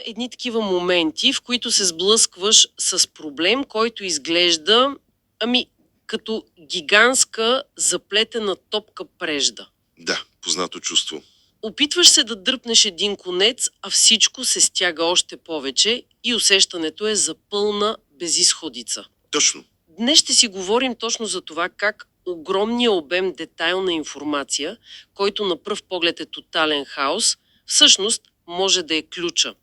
едни такива моменти, в които се сблъскваш с проблем, който изглежда, като гигантска заплетена топка прежда. Да, познато чувство. Опитваш се да дръпнеш един конец, а всичко се стяга още повече и усещането е за пълна безизходица. Точно. Днес ще си говорим точно за това как огромният обем детайлна информация, който на пръв поглед е тотален хаос, всъщност може да е ключа.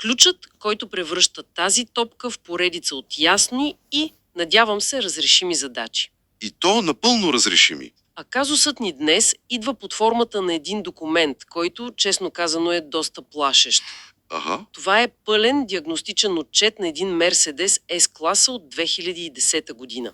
Ключът, който превръща тази топка в поредица от ясни и, надявам се, разрешими задачи. И то напълно разрешими. А казусът ни днес идва под формата на един документ, който, честно казано, е доста плашещ. Ага. Това е пълен диагностичен отчет на един Мерседес S-класа от 2010 година.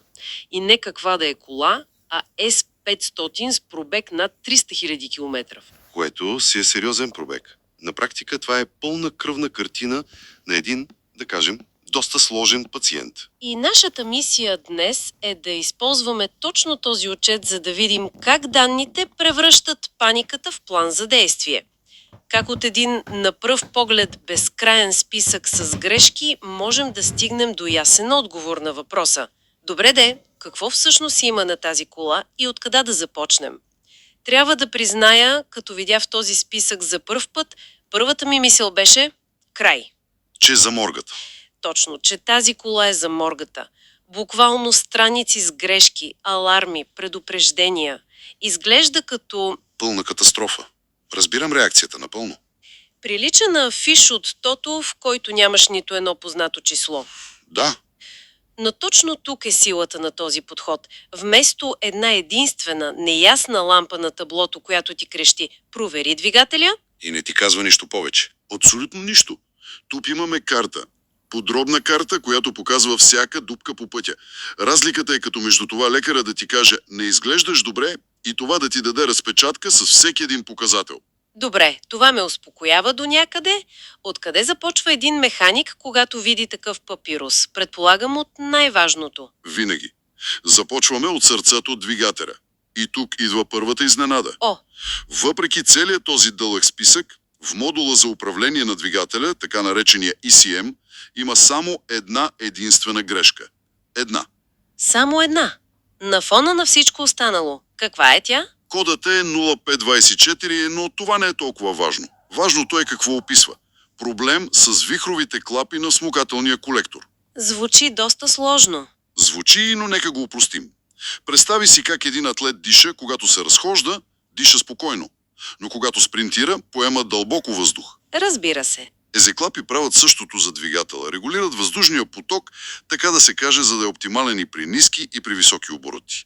И не каква да е кола, а S500 с пробег над 300 000 км. Което си е сериозен пробег. На практика това е пълна кръвна картина на един, да кажем, доста сложен пациент. И нашата мисия днес е да използваме точно този отчет, за да видим как данните превръщат паниката в план за действие. Как от един на пръв поглед безкраен списък с грешки можем да стигнем до ясен отговор на въпроса. Добре де, какво всъщност има на тази кола и откъде да започнем? Трябва да призная, като видя в този списък за пръв път, първата ми мисъл беше край. Че за моргата. Точно, че тази кола е за моргата. Буквално страници с грешки, аларми, предупреждения. Изглежда като... Пълна катастрофа. Разбирам реакцията напълно. Прилича на афиш от Тото, в който нямаш нито едно познато число. Да. Но точно тук е силата на този подход. Вместо една единствена, неясна лампа на таблото, която ти крещи «Провери двигателя», И не ти казва нищо повече. Абсолютно нищо. Тук имаме карта. Подробна карта, която показва всяка дупка по пътя. Разликата е като между това лекара да ти каже «Не изглеждаш добре» и това да ти даде разпечатка с всеки един показател. Добре, това ме успокоява до някъде. Откъде започва един механик, когато види такъв папирус? Предполагам от най-важното. Винаги. Започваме от сърцето от двигателя. И тук идва първата изненада. О, Въпреки целият този дълъг списък, в модула за управление на двигателя, така наречения ECM, има само една единствена грешка. Една. само една. На фона на всичко останало. Каква е тя? Кодът е 0524, но това не е толкова важно. Важното е какво описва. Проблем с вихровите клапи на смукателния колектор. Звучи доста сложно. Звучи, но нека го упростим. Представи си как един атлет диша, когато се разхожда, диша спокойно. Но когато спринтира, поема дълбоко въздух. Разбира се. Езеклапи правят същото за двигателя. Регулират въздушния поток, така да се каже, за да е оптимален и при ниски и при високи обороти.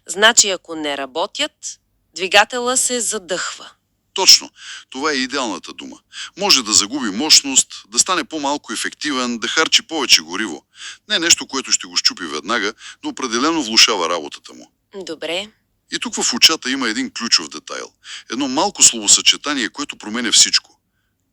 Значи ако не работят, двигателя се задъхва. Точно. Това е идеалната дума. Може да загуби мощност, да стане по-малко ефективен, да харчи повече гориво. Не е нещо, което ще го щупи веднага, но определено влошава работата му. Добре. И тук в очата има един ключов детайл. Едно малко словосъчетание, което променя всичко.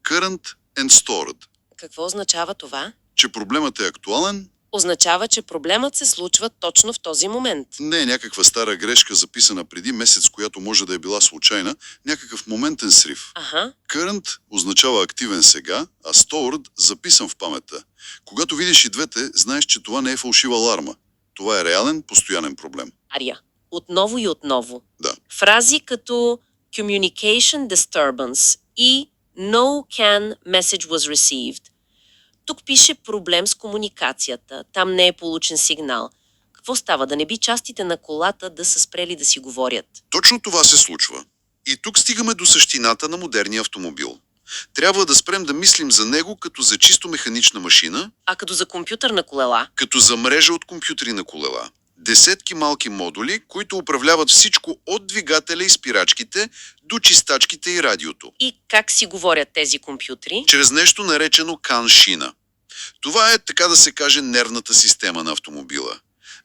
Current and stored. Какво означава това? Че проблемът е актуален, Означава, че проблемът се случва точно в този момент. не е някаква стара грешка, записана преди месец, която може да е била случайна, някакъв моментен срив. Аха. Current означава активен сега, а stored записан в паметта. Когато видиш и двете, знаеш, че това не е фалшива аларма. Това е реален, постоянен проблем. Ария. Отново и отново. Да. Фрази като communication disturbance и no can message was received. Тук пише проблем с комуникацията. Там не е получен сигнал. Какво става? Да не би частите на колата да са спрели да си говорят? Точно това се случва. И тук стигаме до същината на модерния автомобил. Трябва да спрем да мислим за него като за чисто механична машина, А като за компютърна колела? като за мрежа от компютри на колела. Десетки малки модули, които управляват всичко от двигателя и спирачките до чистачките и радиото. И как си говорят тези компютри? Чрез нещо наречено CAN-шина. Това е, така да се каже, нервната система на автомобила.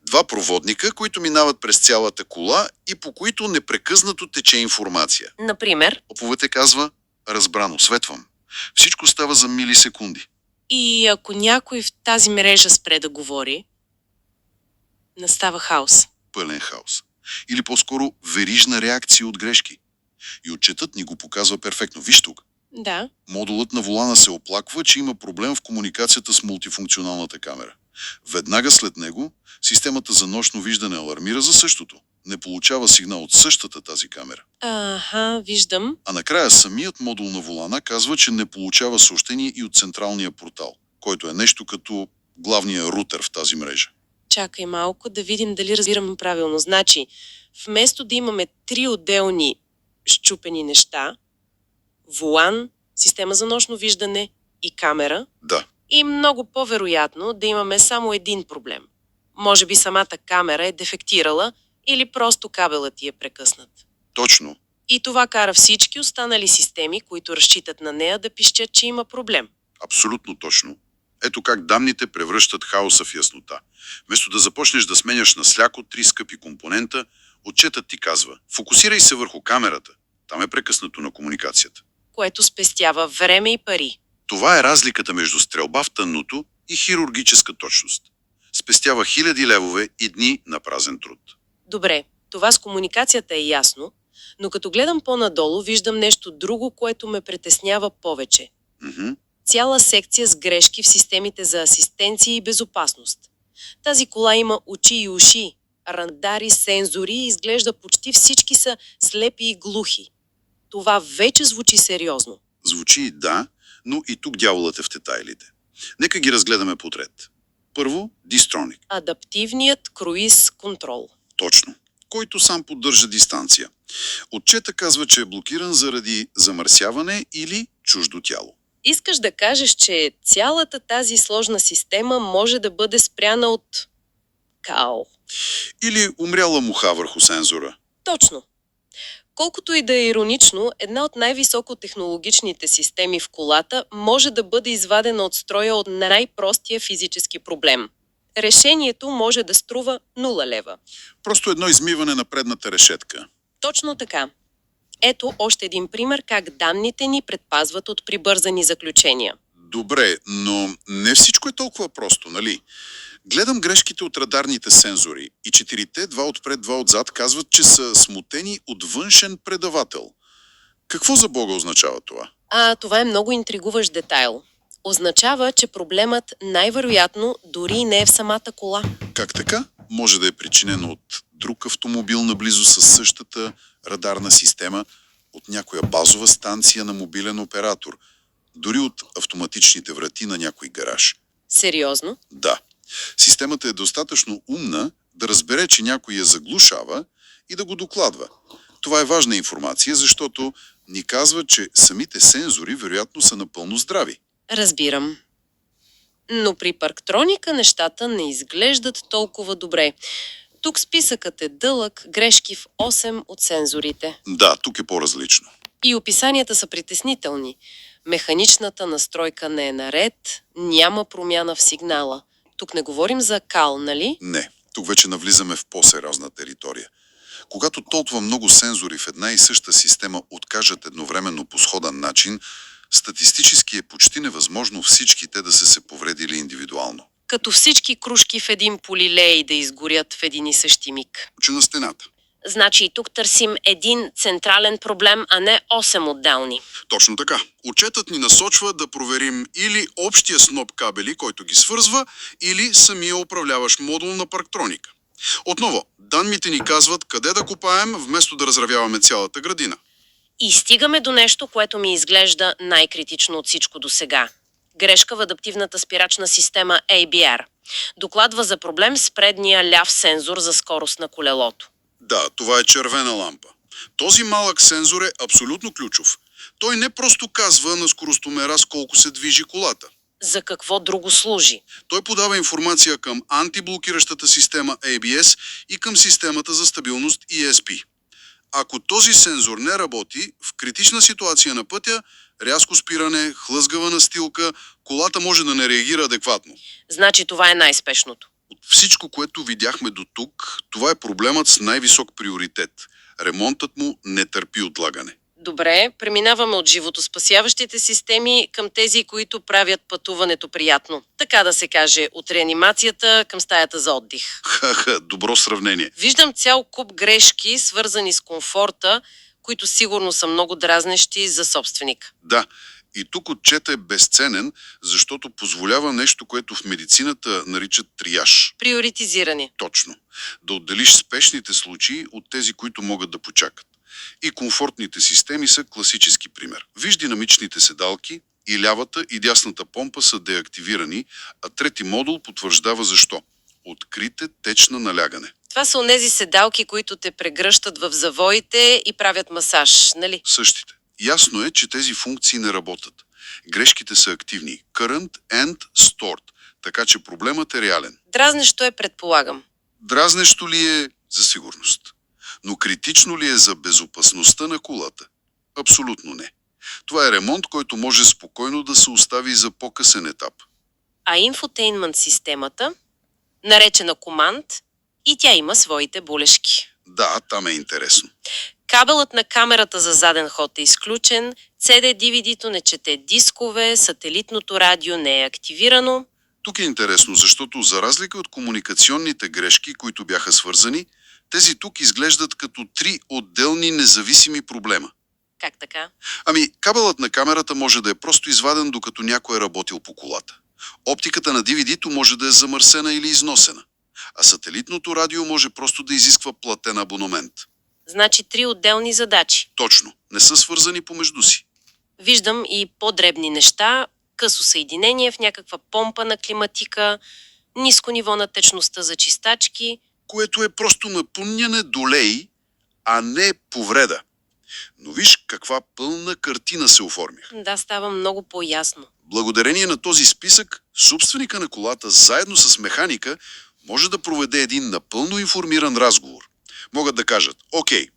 Два проводника, които минават през цялата кола и по които непрекъснато тече информация. Например? Оповете казва, разбрано, светвам. Всичко става за милисекунди. И ако някой в тази мрежа спре да говори, настава хаос. Пълен хаос. Или по-скоро верижна реакция от грешки. И отчетът ни го показва перфектно. Виж тук. Да. Модулът на волана се оплаква, че има проблем в комуникацията с мултифункционалната камера. Веднага след него, системата за нощно виждане алармира за същото. Не получава сигнал от същата тази камера. Аха, виждам. А накрая самият модул на волана казва, че не получава съобщение и от централния портал, който е нещо като главния рутер в тази мрежа. Чакай малко да видим дали разбирам правилно. Значи, вместо да имаме 3 отделни счупени неща, волан, система за нощно виждане и камера, Да, и много по-вероятно да имаме само един проблем. Може би самата камера е дефектирала или просто кабелът ти е прекъснат. точно. И това кара всички останали системи, които разчитат на нея, да пищят, че има проблем. Абсолютно точно. Ето как данните превръщат хаоса в яснота. Вместо да започнеш да сменяш на сляко 3 скъпи компонента, отчетът ти казва: фокусирай се върху камерата. Там е прекъснато на комуникацията. Което спестява време и пари. Това е разликата между стрелба в тъмното и хирургическа точност. Спестява хиляди левове и дни на празен труд. Добре, това с комуникацията е ясно, но като гледам по-надолу, виждам нещо друго, което ме притеснява повече. Цяла секция с грешки в системите за асистенция и безопасност. Тази кола има очи и уши, радари, сензори и изглежда почти всички са слепи и глухи. Това вече звучи сериозно. Звучи да, но и тук дяволът е в детайлите. Нека ги разгледаме подред. Първо, Distronic. Адаптивният круиз контрол. Точно. Който сам поддържа дистанция. Отчета казва, че е блокиран заради замърсяване или чуждо тяло. Искаш да кажеш, че цялата тази сложна система може да бъде спряна от као. Или умряла муха върху сензора. Точно. Колкото и да е иронично, една от най-високотехнологичните системи в колата може да бъде извадена от строя от най-простия физически проблем. Решението може да струва 0 лева. Просто едно измиване на предната решетка. Точно така. Ето още един пример как данните ни предпазват от прибързани заключения. Добре, но не всичко е толкова просто, нали? Гледам грешките от радарните сензори и 4-те, 2 отпред, 2 отзад, казват, че са смутени от външен предавател. Какво за Бога означава това? Това е много интригуващ детайл. Означава, че проблемът най-вероятно дори не е в самата кола. Как така? Може да е причинено от друг автомобил наблизо със същата радарна система, от някоя базова станция на мобилен оператор, дори от автоматичните врати на някой гараж. Сериозно? Да. Системата е достатъчно умна да разбере, че някой я заглушава и да го докладва. Това е важна информация, защото ни казва, че самите сензори вероятно са напълно здрави. Разбирам. Но при парктроника нещата не изглеждат толкова добре. Тук списъкът е дълъг, грешки в 8 от сензорите. Да, тук е по-различно. И описанията са притеснителни. Механичната настройка не е наред, няма промяна в сигнала. Тук не говорим за кал, нали? Не, тук вече навлизаме в по-сериозна територия. Когато толкова много сензори в една и съща система откажат едновременно по сходен начин, статистически е почти невъзможно всичките да са се повредили индивидуално. Като всички кружки в един полилей да изгорят в един и същи миг. Че на стената. Значи и тук търсим един централен проблем, а не 8 отделни. Точно така. Отчетът ни насочва да проверим или общия сноп кабели, който ги свързва, или самия управляващ модул на парктроника. Отново, данните ни казват къде да копаем, вместо да разравяваме цялата градина. И стигаме до нещо, което ми изглежда най-критично от всичко до сега. Грешка в адаптивната спирачна система ABR. Докладва за проблем с предния ляв сензор за скорост на колелото. Да, това е червена лампа. Този малък сензор е абсолютно ключов. Той не просто казва на скоростомера с колко се движи колата. За какво друго служи? Той подава информация към антиблокиращата система ABS и към системата за стабилност ESP. Ако този сензор не работи, в критична ситуация на пътя, рязко спиране, хлъзгава настилка, колата може да не реагира адекватно. Значи това е най-спешното. От всичко, което видяхме до тук, това е проблемът с най-висок приоритет. Ремонтът му не търпи отлагане. Добре, преминаваме от животоспасяващите системи към тези, които правят пътуването приятно. Така да се каже, от реанимацията към стаята за отдих. Добро сравнение. Виждам цял куп грешки, свързани с комфорта, които сигурно са много дразнещи за собственик. Да, и тук отчетът е безценен, защото позволява нещо, което в медицината наричат триаж. Приоритизирани. Точно. Да отделиш спешните случаи от тези, които могат да почакат. И комфортните системи са класически пример. Виж динамичните седалки, и лявата и дясната помпа са деактивирани, а трети модул потвърждава защо. Открите течна налягане. Това са онези седалки, които те прегръщат в завоите и правят масаж, нали? Същите. Ясно е, че тези функции не работят. Грешките са активни. Current and stored. Така че проблемът е реален. Дразнещо е, предполагам. Дразнещо ли е за сигурност? Но критично ли е за безопасността на колата? Абсолютно не. Това е ремонт, който може спокойно да се остави за по-късен етап. А инфотейнмент системата, наречена команд, и тя има своите болешки. Да, там е интересно. Кабелът на камерата за заден ход е изключен, CD-DVD-то не чете дискове, сателитното радио не е активирано. Тук е интересно, защото за разлика от комуникационните грешки, които бяха свързани, тези тук изглеждат като три отделни независими проблема. Как така? Ами, кабелът на камерата може да е просто изваден, докато някой е работил по колата. Оптиката на DVD-то може да е замърсена или износена. А сателитното радио може просто да изисква платен абонамент. Значи 3 отделни задачи. Точно. Не са свързани помежду си. Виждам и по-дребни неща, късо съединение в някаква помпа на климатика, ниско ниво на течността за чистачки. Което е просто напомняне до лей, а не повреда. Но виж каква пълна картина се оформих. Да, става много по-ясно. Благодарение на този списък, собственика на колата заедно с механика може да проведе един напълно информиран разговор. Могат да кажат: окей,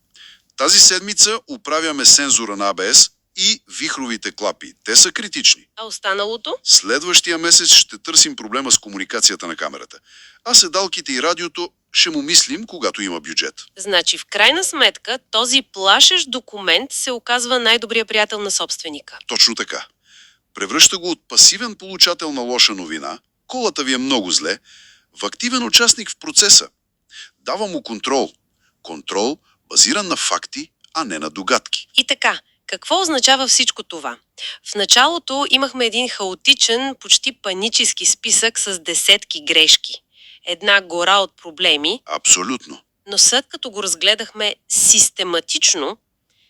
тази седмица оправяме сензора на ABS и вихровите клапи. Те са критични. А останалото? Следващия месец ще търсим проблема с комуникацията на камерата. А седалките и радиото ще му мислим, когато има бюджет. Значи, в крайна сметка, този плашещ документ се оказва най-добрия приятел на собственика. Точно така. Превръща го от пасивен получател на лоша новина, колата ви е много зле, в активен участник в процеса. Дава му контрол. Контрол, базиран на факти, а не на догадки. И така, какво означава всичко това? В началото имахме един хаотичен, почти панически списък с десетки грешки. Една гора от проблеми, Абсолютно. но след като го разгледахме систематично,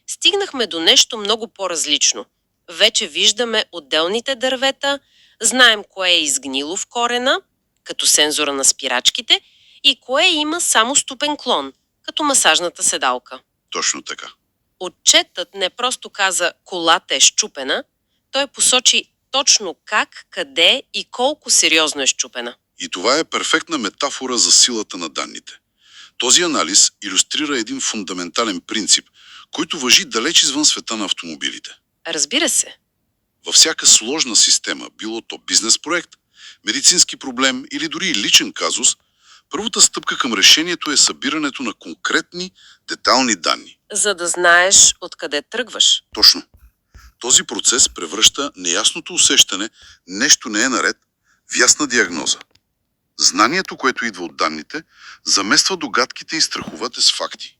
стигнахме до нещо много по-различно. Вече виждаме отделните дървета, знаем кое е изгнило в корена, като сензора на спирачките, и кое има само ступен клон, като масажната седалка. Точно така. Отчетът не просто каза колата е счупена, той посочи точно как, къде и колко сериозно е счупена. И това е перфектна метафора за силата на данните. Този анализ илюстрира един фундаментален принцип, който важи далеч извън света на автомобилите. Разбира се. Във всяка сложна система, било то бизнес проект, медицински проблем или дори личен казус, първата стъпка към решението е събирането на конкретни, детални данни. За да знаеш откъде тръгваш. Точно. Този процес превръща неясното усещане нещо не е наред в ясна диагноза. Знанието, което идва от данните, замества догадките и страховете с факти.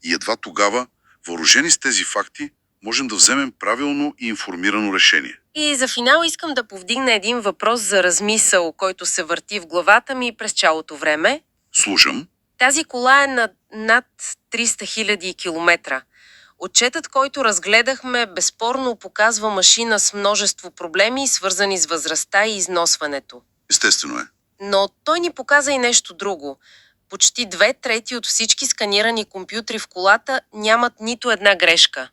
И едва тогава, въоръжени с тези факти, можем да вземем правилно и информирано решение. И за финал искам да повдигна един въпрос за размисъл, който се върти в главата ми през цялото време. Слушам. Тази кола е на над 300 000 километра. Отчетът, който разгледахме, безспорно показва машина с множество проблеми, свързани с възрастта и износването. Естествено е. Но той ни показа и нещо друго. Почти 2/3 от всички сканирани компютри в колата нямат нито една грешка.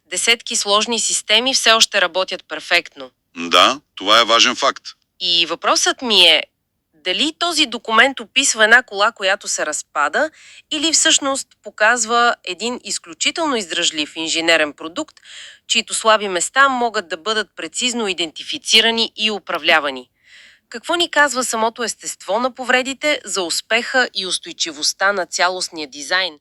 Десетки сложни системи все още работят перфектно. Да, това е важен факт. И въпросът ми е, дали този документ описва една кола, която се разпада, или всъщност показва един изключително издръжлив инженерен продукт, чието слаби места могат да бъдат прецизно идентифицирани и управлявани. Какво ни казва самото естество на повредите за успеха и устойчивостта на цялостния дизайн?